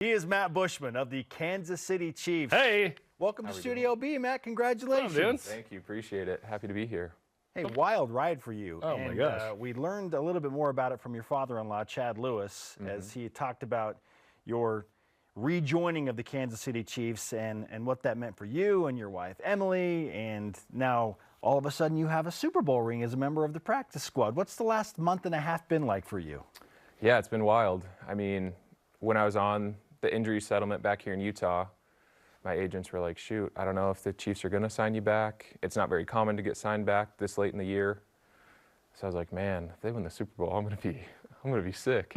He is Matt Bushman of the Kansas City Chiefs. Hey. Welcome to Studio B, Matt. Congratulations. Thank you. Appreciate it. Happy to be here. Hey, wild ride for you. Oh, my gosh. We learned a little bit more about it from your father-in-law, Chad Lewis, as he talked about your rejoining of the Kansas City Chiefs and what that meant for you and your wife, Emily, and now all of a sudden you have a Super Bowl ring as a member of the practice squad. What's the last month and a half been like for you? Yeah, it's been wild. I mean, when I was on the injury settlement back here in Utah, my agents were like, shoot, I don't know if the Chiefs are going to sign you back. It's not very common to get signed back this late in the year. So I was like, man, if they win the Super Bowl, I'm going to be sick.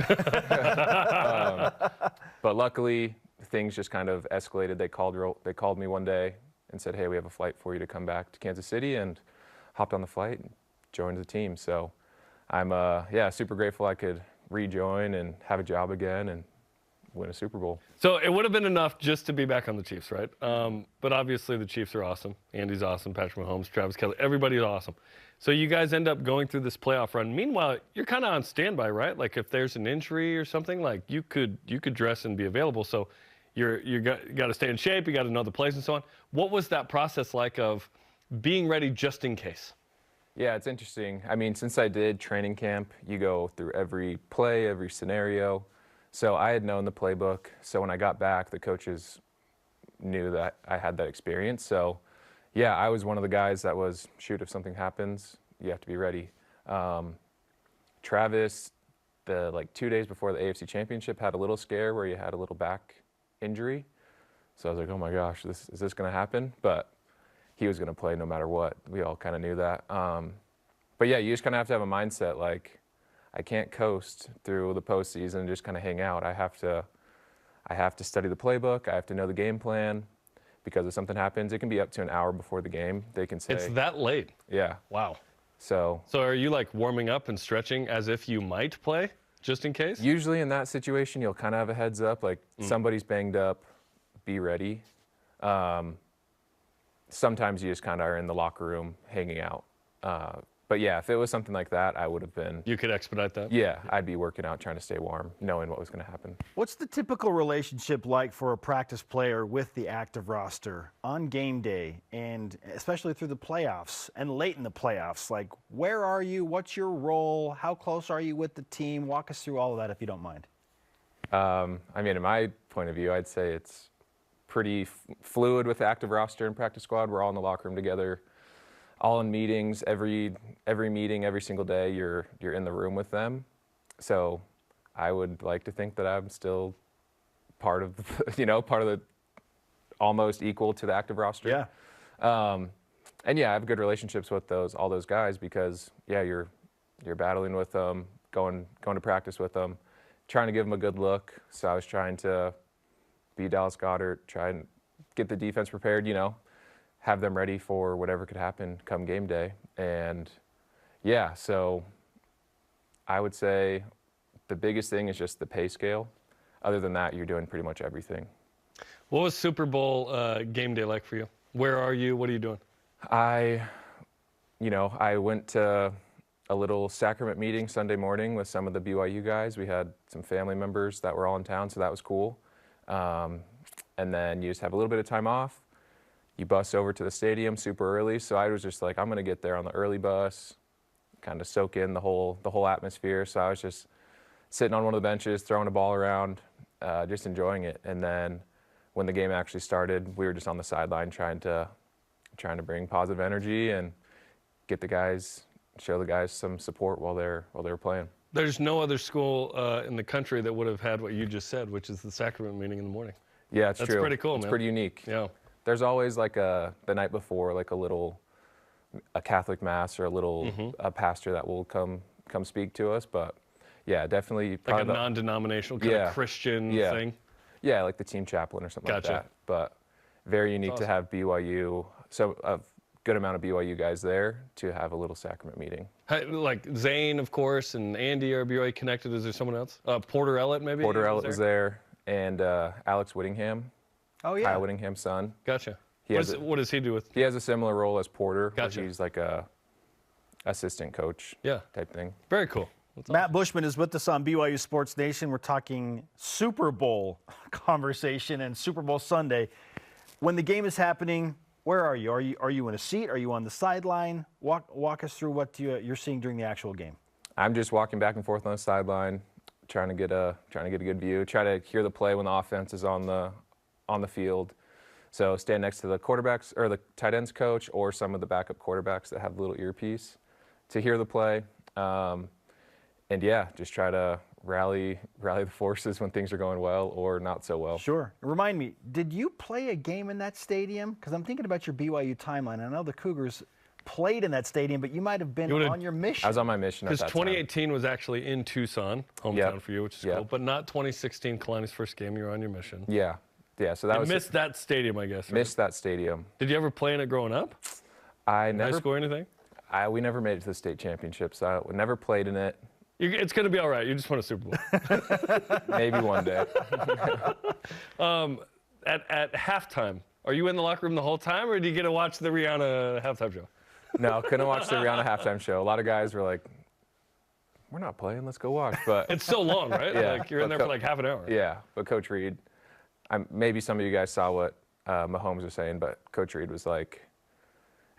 But luckily, things just kind of escalated. They called me one day and said, hey, we have a flight for you to come back to Kansas City, and hopped on the flight and joined the team. So I'm super grateful I could rejoin and have a job again and win a Super Bowl. So it would have been enough just to be back on the Chiefs, right? But obviously the Chiefs are awesome. Andy's awesome, Patrick Mahomes, Travis Kelce, everybody's awesome. So you guys end up going through this playoff run. Meanwhile, you're kind of on standby, right? Like if there's an injury or something, like you could dress and be available. So you got to stay in shape, you got to know the plays and so on. What was that process like of being ready just in case? Yeah, it's interesting. I mean, since I did training camp, you go through every play, every scenario. So I had known the playbook. So when I got back, the coaches knew that I had that experience. So yeah, I was one of the guys that was, shoot, if something happens, you have to be ready. Travis, 2 days before the AFC Championship, had a little scare where he had a little back injury. So I was like, oh my gosh, is this going to happen? But he was going to play no matter what. We all kind of knew that. But yeah, you just kind of have to have a mindset like, I can't coast through the postseason and just kind of hang out. I have to study the playbook. I have to know the game plan, because if something happens, it can be up to an hour before the game. They can say it's that late. Yeah. Wow. So are you like warming up and stretching as if you might play, just in case? Usually in that situation, you'll kind of have a heads up, like somebody's banged up, be ready. Sometimes you just kind of are in the locker room hanging out. But yeah, if it was something like that, I would have been. You could expedite that? Yeah, I'd be working out, trying to stay warm, knowing what was going to happen. What's the typical relationship like for a practice player with the active roster on game day, and especially through the playoffs and late in the playoffs? Like, where are you? What's your role? How close are you with the team? Walk us through all of that if you don't mind. I mean, in my point of view, I'd say it's pretty fluid with the active roster and practice squad. We're all in the locker room together, all in meetings. Every meeting, every single day, you're in the room with them. So I would like to think that I'm still part of the almost equal to the active roster. Yeah. And yeah, I have good relationships with all those guys, because yeah, you're battling with them, going to practice with them, trying to give them a good look. So I was trying to be Dallas Goedert, try and get the defense prepared, have them ready for whatever could happen come game day. And yeah, so I would say the biggest thing is just the pay scale. Other than that, you're doing pretty much everything. What was Super Bowl game day like for you? Where are you? What are you doing? I went to a little sacrament meeting Sunday morning with some of the BYU guys. We had some family members that were all in town, so that was cool. And then you just have a little bit of time off. You bus over to the stadium super early, so I was just like, I'm going to get there on the early bus, kind of soak in the whole atmosphere. So I was just sitting on one of the benches, throwing a ball around, just enjoying it. And then when the game actually started, we were just on the sideline trying to bring positive energy and show the guys some support while they were playing. There's no other school in the country that would have had what you just said, which is the sacrament meeting in the morning. Yeah, it's true. That's pretty cool, man. It's pretty unique. Yeah. There's always like the night before, like a Catholic mass or a pastor that will come speak to us. But yeah, definitely. Like a non-denominational kind of Christian thing? Yeah, like the team chaplain or something like that. But very unique to have BYU, so a good amount of BYU guys there to have a little sacrament meeting. Like Zane, of course, and Andy are BYU connected. Is there someone else? Porter Ellett, maybe? Porter Ellett was there, and Alex Whittingham. Oh, yeah. Kyle Whittingham's son. Gotcha. What does he do with? He has a similar role as Porter. Gotcha. Where he's like a assistant coach type thing. Very cool. That's Matt awesome. Bushman is with us on BYU Sports Nation. We're talking Super Bowl conversation and Super Bowl Sunday. When the game is happening, where are you? Are you in a seat? Are you on the sideline? Walk us through what you're seeing during the actual game. I'm just walking back and forth on the sideline, trying to get a good view, try to hear the play when the offense is on the field. So stand next to the quarterbacks or the tight ends coach or some of the backup quarterbacks that have the little earpiece to hear the play. And yeah, just try to rally the forces when things are going well or not so well. Sure. Remind me, did you play a game in that stadium? Because I'm thinking about your BYU timeline. I know the Cougars played in that stadium, but you might have been on your mission. I was on my mission at that Because 2018 was actually in Tucson, hometown for you, which is cool. But not 2016, Kalani's first game. You were on your mission. Yeah. So that was missed that stadium, I guess. Right? Missed that stadium. Did you ever play in it growing up? I never. High school or anything? We never made it to the state championship, so I never played in it. It's going to be all right. You just won a Super Bowl. Maybe one day. At halftime, are you in the locker room the whole time, or do you get to watch the Rihanna halftime show? No, couldn't watch the Rihanna halftime show. A lot of guys were like, "We're not playing. Let's go watch." But It's so long, right? Yeah, Like you're in there for like half an hour. yeah, but Coach Reed, maybe some of you guys saw what Mahomes was saying, but Coach Reed was like,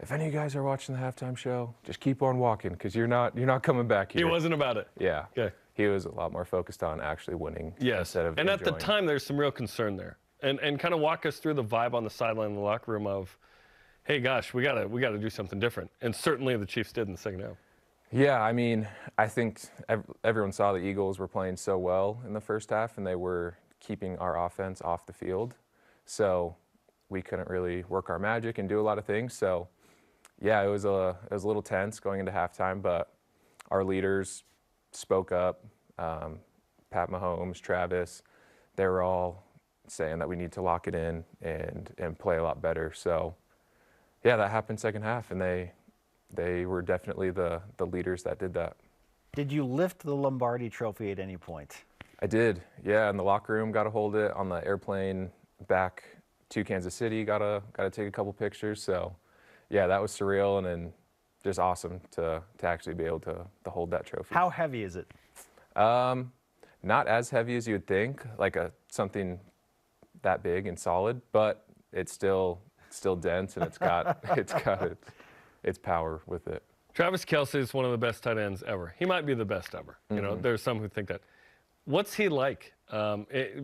"If any of you guys are watching the halftime show, just keep on walking because you're not coming back here." He wasn't about it. Yeah. Okay. He was a lot more focused on actually winning Yes. instead of And at the enjoying. time, there's some real concern there. And kind of walk us through the vibe on the sideline in the locker room of, hey, gosh, we gotta do something different. And certainly the Chiefs did in the second half. Yeah, I mean, I think everyone saw the Eagles were playing so well in the first half, and they were keeping our offense off the field. So we couldn't really work our magic and do a lot of things. So yeah, it was a little tense going into halftime, but our leaders spoke up. Pat Mahomes, Travis, they were all saying that we need to lock it in and play a lot better. So yeah, that happened second half, and they were definitely the leaders that did that. Did you lift the Lombardi Trophy at any point? I did, yeah. In the locker room, got to hold it on the airplane back to Kansas City. Got to take a couple pictures. So yeah, that was surreal and then just awesome to actually be able to hold that trophy. How heavy is it? Not as heavy as you would think, like something that big and solid, but it's still dense and it's got its power with it. Travis Kelce is one of the best tight ends ever. He might be the best ever. You know, there's some who think that. What's he like?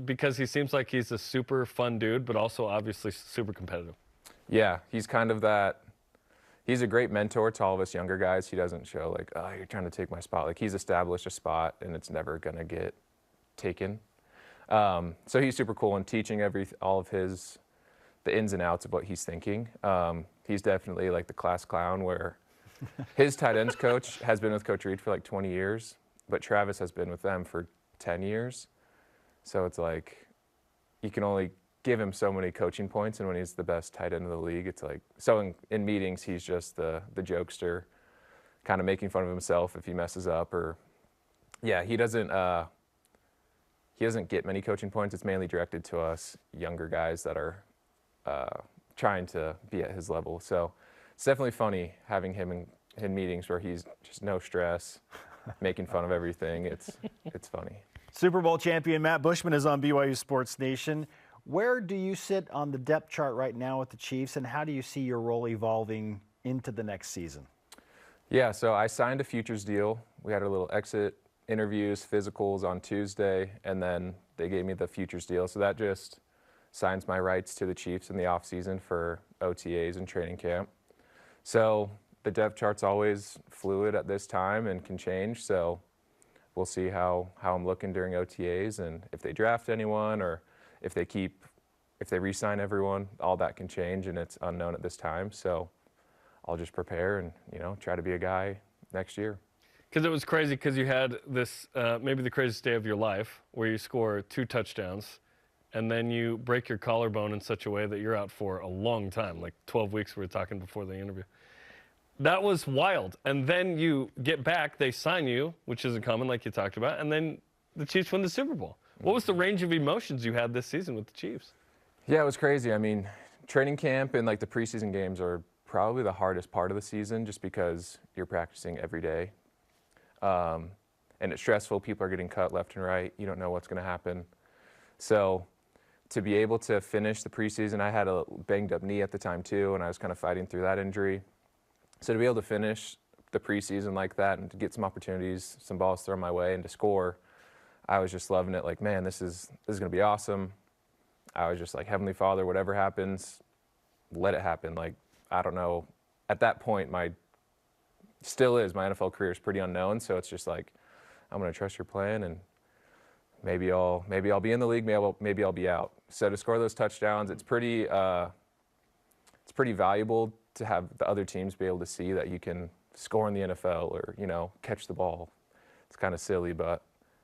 Because he seems like he's a super fun dude, but also obviously super competitive. Yeah, he's kind of that. He's a great mentor to all of us younger guys. He doesn't show like, oh, you're trying to take my spot. Like he's established a spot and it's never gonna get taken. So he's super cool in teaching all of the ins and outs of what he's thinking. He's definitely like the class clown where his tight ends coach has been with Coach Reed for like 20 years, but Travis has been with them for 10 years. So it's like you can only give him so many coaching points, and when he's the best tight end of the league, it's like, so in meetings, he's just the jokester, kind of making fun of himself if he messes up, or, yeah, he doesn't get many coaching points. It's mainly directed to us younger guys that are trying to be at his level. So it's definitely funny having him in meetings where he's just no stress, making fun of everything. It's funny. Super Bowl champion Matt Bushman is on BYU Sports Nation. Where do you sit on the depth chart right now with the Chiefs, and how do you see your role evolving into the next season? Yeah, so I signed a futures deal. We had a little exit interviews, physicals on Tuesday, and then they gave me the futures deal. So that just signs my rights to the Chiefs in the offseason for OTAs and training camp. So the depth chart's always fluid at this time and can change. So we'll see how I'm looking during OTAs and if they draft anyone or if they re-sign everyone, all that can change and it's unknown at this time. So I'll just prepare and, try to be a guy next year. Because it was crazy because you had this, maybe the craziest day of your life where you score 2 touchdowns and then you break your collarbone in such a way that you're out for a long time, like 12 weeks we were talking before the interview. That was wild. And then you get back, they sign you, which isn't common like you talked about, and then the Chiefs win the Super Bowl. What was the range of emotions you had this season with the Chiefs? Yeah, it was crazy. I mean, training camp and like the preseason games are probably the hardest part of the season just because you're practicing every day. and it's stressful. People are getting cut left and right. You don't know what's going to happen. So to be able to finish the preseason, I had a banged up knee at the time too, and I was kind of fighting through that injury. So to be able to finish the preseason like that and to get some opportunities, some balls thrown my way and to score, I was just loving it. Like, man, this is going to be awesome. I was just like, Heavenly Father, whatever happens, let it happen. Like, I don't know. At that point, my NFL career is pretty unknown. So it's just like, I'm going to trust your plan, and maybe I'll be in the league. Maybe I'll be out. So to score those touchdowns, it's pretty valuable to have the other teams be able to see that you can score in the NFL or, catch the ball. It's kind of silly, but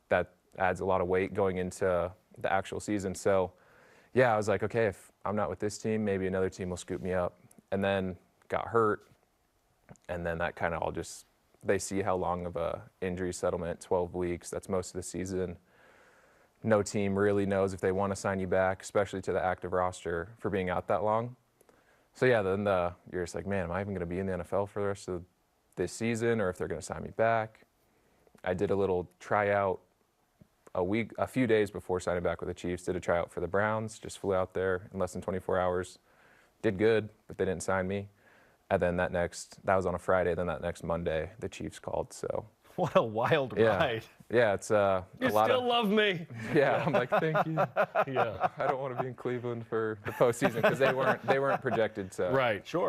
that adds a lot of weight going into the actual season. So yeah, I was like, okay, if I'm not with this team, maybe another team will scoop me up. And then got hurt, and then that kind of all just, they see how long of a injury settlement, 12 weeks, that's most of the season. No team really knows if they want to sign you back, especially to the active roster, for being out that long. So yeah, then you're just like, man, am I even going to be in the NFL for the rest of this season, or if they're going to sign me back? I did a little tryout a few days before signing back with the Chiefs, did a tryout for the Browns, just flew out there in less than 24 hours. Did good, but they didn't sign me. And then that was on a Friday, then that next Monday, the Chiefs called, so. What a wild ride. Yeah, it's a lot of. You still love me. Yeah, I'm like, thank you. Yeah. I don't want to be in Cleveland for the postseason because they weren't projected to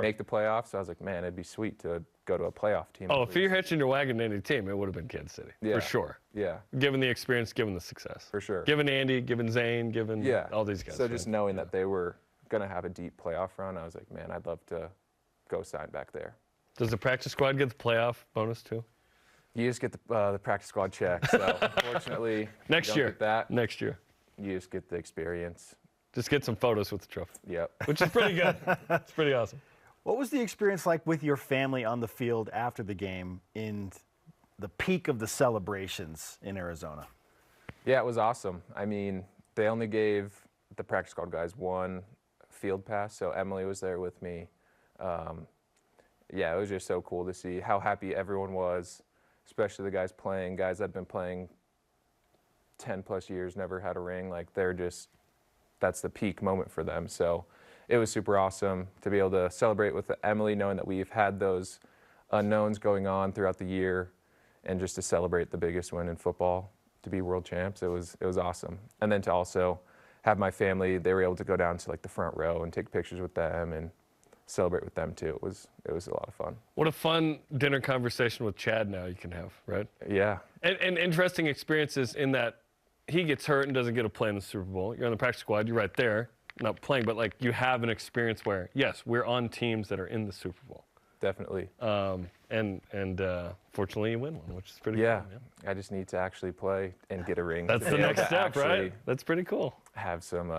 make the playoffs. So I was like, man, it'd be sweet to go to a playoff team. Oh, if you're hitching your wagon to any team, it would have been Kansas City, for sure. Yeah. Given the experience, given the success. For sure. Given Andy, given Zane, given all these guys. So just knowing that they were going to have a deep playoff run, I was like, man, I'd love to go sign back there. Does the practice squad get the playoff bonus too? You just get the practice squad check. So unfortunately, next year. Get that. Next year. You just get the experience. Just get some photos with the trophy. Yep. Which is pretty good. It's pretty awesome. What was the experience like with your family on the field after the game in the peak of the celebrations in Arizona? Yeah, it was awesome. I mean, they only gave the practice squad guys one field pass, so Emily was there with me. Yeah, it was just so cool to see how happy everyone was, especially the guys that have been playing 10 plus years, never had a ring. Like, that's the peak moment for them. So it was super awesome to be able to celebrate with Emily, knowing that we've had those unknowns going on throughout the year, and just to celebrate the biggest win in football, to be world champs. It was awesome. And then to also have my family, they were able to go down to like the front row and take pictures with them and celebrate with them too. It was a lot of fun. What a fun dinner conversation with Chad now you can have, right? Yeah. And interesting experiences in that he gets hurt and doesn't get to play in the Super Bowl. You're on the practice squad, you're right there, not playing, but like you have an experience where, yes, we're on teams that are in the Super Bowl. Definitely. And fortunately you win one, which is pretty cool. Yeah. I just need to actually play and get a ring. That's the next step, right? That's pretty cool. Have some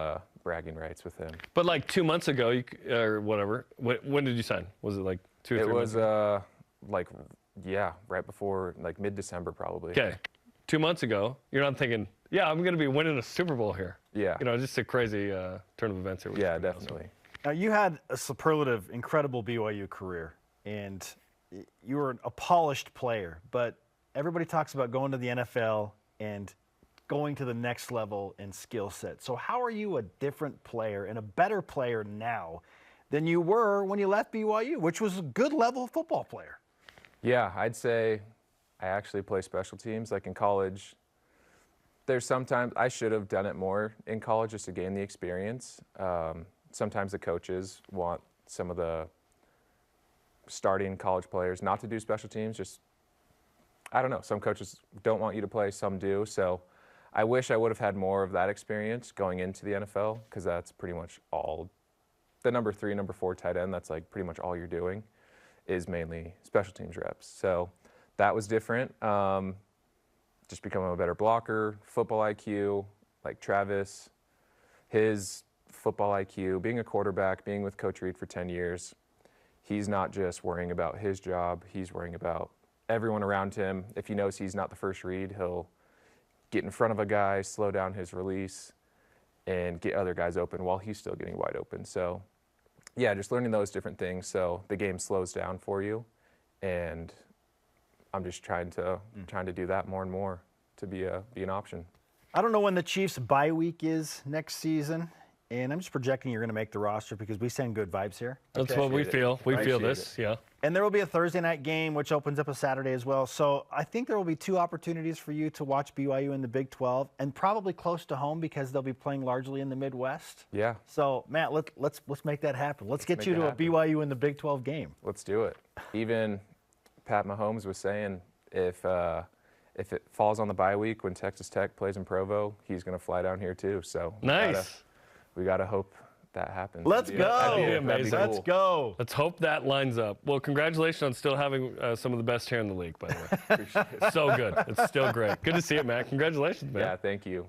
bragging rights with him. But like 2 months ago, or whatever, when did you sign? Was it like 2 or 3 months ago? It was right before, like mid-December probably. Okay. 2 months ago, you're not thinking, yeah, I'm going to be winning a Super Bowl here. Yeah. Just a crazy turn of events here. Yeah, definitely. Awesome. Now, you had a superlative, incredible BYU career, and you were a polished player, but everybody talks about going to the NFL and going to the next level in skill set. So how are you a different player and a better player now than you were when you left BYU, which was a good level football player? Yeah, I'd say I actually play special teams. Like in college, there's sometimes I should have done it more in college just to gain the experience. Sometimes the coaches want some of the starting college players not to do special teams. Just, I don't know, some coaches don't want you to play, some do. So I wish I would have had more of that experience going into the NFL, because that's pretty much all. The number 3, number 4 tight end, that's like pretty much all you're doing is mainly special teams reps. So that was different. Just becoming a better blocker, football IQ, like Travis, his football IQ, being a quarterback, being with Coach Reed for 10 years, he's not just worrying about his job, he's worrying about everyone around him. If he knows he's not the first read, he'll get in front of a guy, slow down his release, and get other guys open while he's still getting wide open. So yeah, just learning those different things so the game slows down for you. And I'm just trying to do that more and more to be an option. I don't know when the Chiefs' bye week is next season, and I'm just projecting you're going to make the roster because we send good vibes here. That's what we feel. We feel Appreciate this, yeah. And there will be a Thursday night game, which opens up a Saturday as well. So I think there will be 2 opportunities for you to watch BYU in the Big 12, and probably close to home because they'll be playing largely in the Midwest. Yeah. So Matt, let's make that happen. Let's get you to a happen. BYU in the Big 12 game. Let's do it. Even Pat Mahomes was saying if it falls on the bye week when Texas Tech plays in Provo, he's going to fly down here too. So Nice. we gotta hope that happens. Let's go. That'd be amazing. That'd be Let's cool. go. Let's hope that lines up. Well, congratulations on still having some of the best hair in the league, by the way. So good. It's still great. Good to see it, Matt. Congratulations, man. Yeah, thank you.